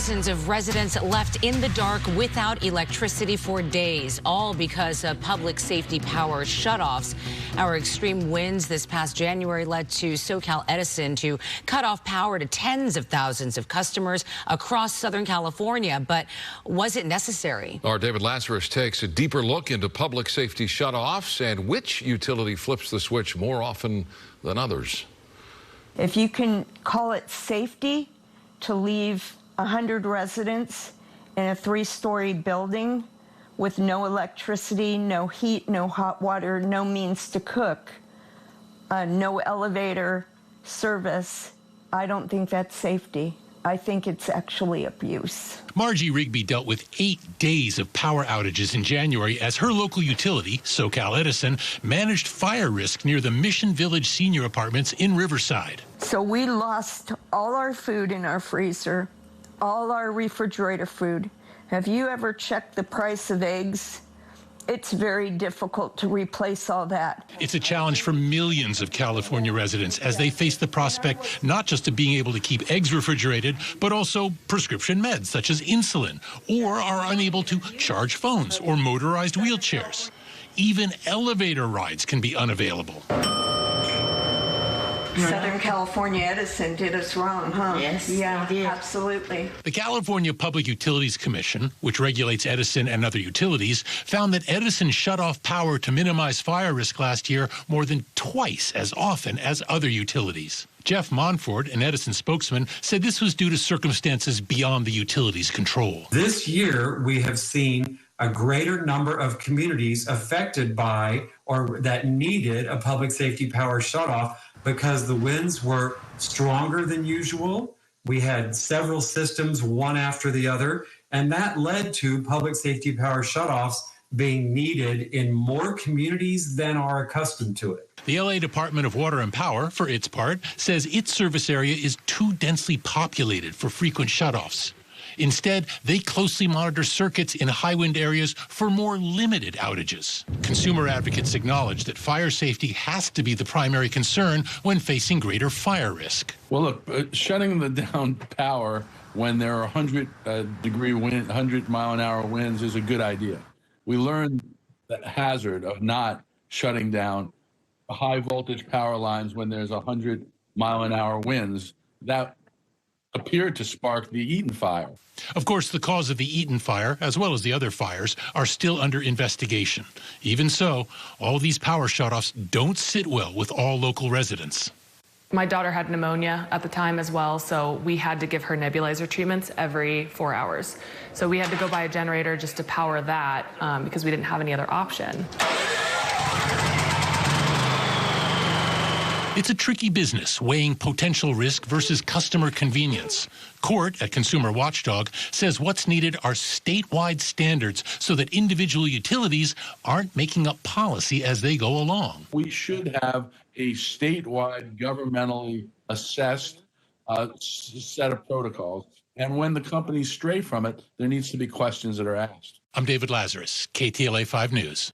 Thousands of residents left in the dark without electricity for days, all because of public safety power shutoffs. Our extreme winds this past January led to SoCal Edison to cut off power to tens of thousands of customers across Southern California. But was it necessary? Our David Lazarus takes a deeper look into public safety shutoffs and which utility flips the switch more often than others. If you can call it safety to leave 100 residents in a 3-story building with no electricity, no heat, no hot water, no means to cook, no elevator service, I don't think that's safety. I think it's actually abuse. Margie Rigby dealt with 8 days of power outages in January as her local utility, SoCal Edison, managed fire risk near the Mission Village senior apartments in Riverside. So we lost all our food in our freezer, all our refrigerator food. Have you ever checked the price of eggs? It's very difficult to replace all that. It's a challenge for millions of California residents as they face the prospect not just of being able to keep eggs refrigerated, but also prescription meds such as insulin, or are unable to charge phones or motorized wheelchairs. Even elevator rides can be unavailable. Southern California Edison did us wrong, huh? Yes, yeah, they did. Absolutely. The California Public Utilities Commission, which regulates Edison and other utilities, found that Edison shut off power to minimize fire risk last year more than twice as often as other utilities. Jeff Monford, an Edison spokesman, said this was due to circumstances beyond the utility's control. This year, we have seen a greater number of communities affected by or that needed a public safety power shutoff because the winds were stronger than usual. We had several systems, one after the other, and that led to public safety power shutoffs being needed in more communities than are accustomed to it. The LA Department of Water and Power, for its part, says its service area is too densely populated for frequent shutoffs. Instead, they closely monitor circuits in high wind areas for more limited outages. Consumer advocates acknowledge that fire safety has to be the primary concern when facing greater fire risk. Well, look, shutting down power when there are 100-mile-an-hour winds is a good idea. We learned that hazard of not shutting down high voltage power lines when there's 100-mile-an-hour winds. That appeared to spark the Eaton fire. Of course, the cause of the Eaton fire, as well as the other fires, are still under investigation. Even so, all these power shutoffs don't sit well with all local residents. My daughter had pneumonia at the time as well, so we had to give her nebulizer treatments every 4 hours. So we had to go buy a generator just to power that because we didn't have any other option. It's a tricky business, weighing potential risk versus customer convenience. Court at Consumer Watchdog says what's needed are statewide standards so that individual utilities aren't making up policy as they go along. We should have a statewide, governmentally assessed set of protocols. And when the companies stray from it, there needs to be questions that are asked. I'm David Lazarus, KTLA 5 News.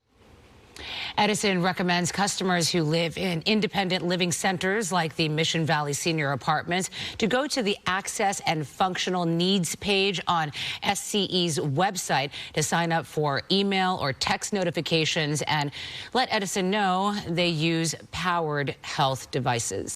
Edison recommends customers who live in independent living centers like the Mission Valley Senior Apartments to go to the Access and Functional Needs page on SCE's website to sign up for email or text notifications and let Edison know they use powered health devices.